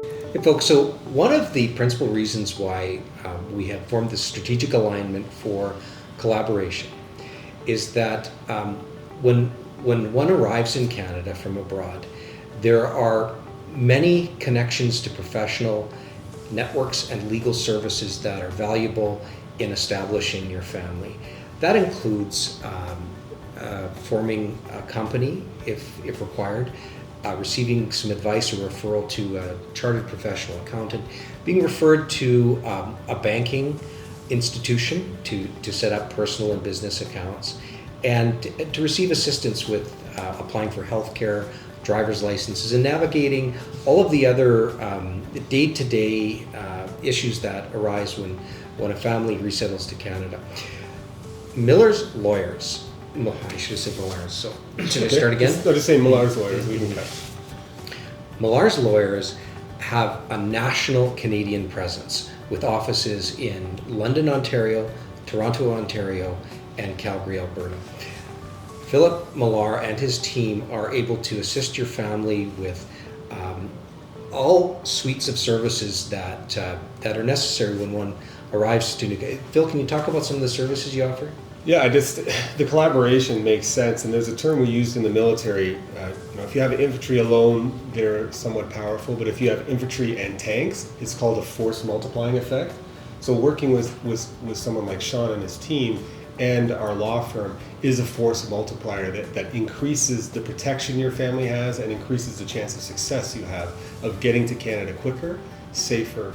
Hey folks, so one of the principal reasons why we have formed this strategic alignment for collaboration is that when one arrives in Canada from abroad, there are many connections to professional networks and legal services that are valuable in establishing your family. That includes forming a company if required, receiving some advice or referral to a chartered professional accountant, being referred to a banking institution to set up personal and business accounts, and to receive assistance with applying for healthcare, driver's licenses, and navigating all of the other day-to-day issues that arise when a family resettles to Canada. Miller's Lawyers, I should have said Millar's, so should I start again? No, just say Millar's Lawyers, we can cut. Millar's Lawyers have a national Canadian presence with offices in London, Ontario, Toronto, Ontario, and Calgary, Alberta. Philip Millar and his team are able to assist your family with all suites of services that are necessary when one arrives to New Canada. Phil, can you talk about some of the services you offer? Yeah, the collaboration makes sense, and there's a term we used in the military. If you have infantry alone, they're somewhat powerful, but if you have infantry and tanks, it's called a force multiplying effect. So working with someone like Sean and his team and our law firm is a force multiplier that increases the protection your family has and increases the chance of success you have of getting to Canada quicker, safer,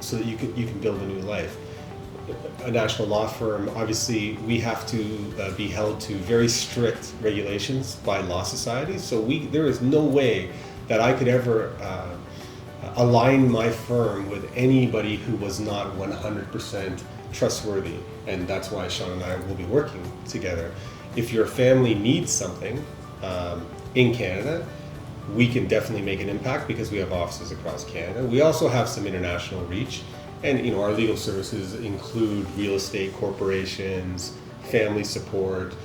so that you can build a new life. A national law firm, obviously we have to be held to very strict regulations by law societies, so there is no way that I could ever align my firm with anybody who was not 100% trustworthy, and that's why Sean and I will be working together. If your family needs something in Canada, we can definitely make an impact because we have offices across Canada. We also have some international reach. And our legal services include real estate corporations, family support,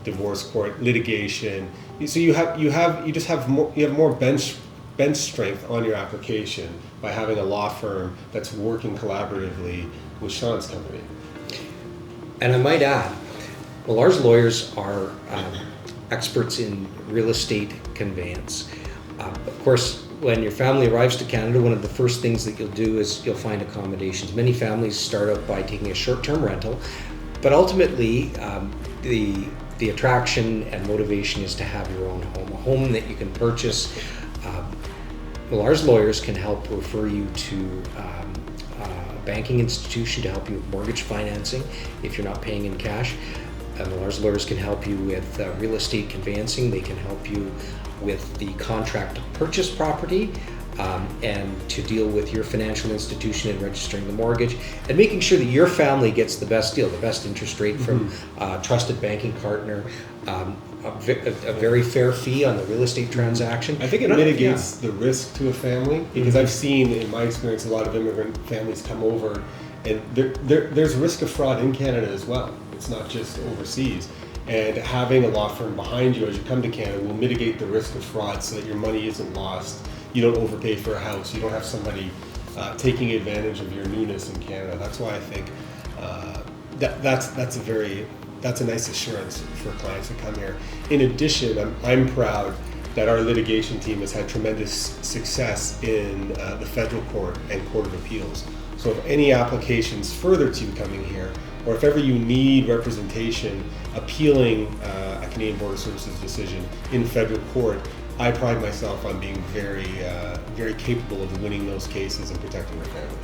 divorce court, litigation. So you have more bench strength on your application by having a law firm that's working collaboratively with Sean's company. And I might add, Millar's Lawyers are experts in real estate conveyance. Of course, when your family arrives to Canada, one of the first things that you'll do is you'll find accommodations. Many families start out by taking a short-term rental, but ultimately the attraction and motivation is to have your own home, a home that you can purchase. Millar's Lawyers can help refer you to a banking institution to help you with mortgage financing if you're not paying in cash. Millar's Lawyers can help you with real estate conveyancing. They can help you with the contract to purchase property and to deal with your financial institution and registering the mortgage and making sure that your family gets the best deal, the best interest rate from a trusted banking partner, a very fair fee on the real estate transaction. I think it mitigates the risk to a family because I've seen in my experience a lot of immigrant families come over and there's risk of fraud in Canada as well. It's not just overseas. And having a law firm behind you as you come to Canada will mitigate the risk of fraud so that your money isn't lost. You don't overpay for a house. You don't have somebody taking advantage of your newness in Canada. That's why I think that's a nice assurance for clients to come here. In addition, I'm proud that our litigation team has had tremendous success in the federal court and court of appeals. So if any applications further to you coming here, or if ever you need representation appealing a Canadian Border Services decision in federal court, I pride myself on being very capable of winning those cases and protecting their family.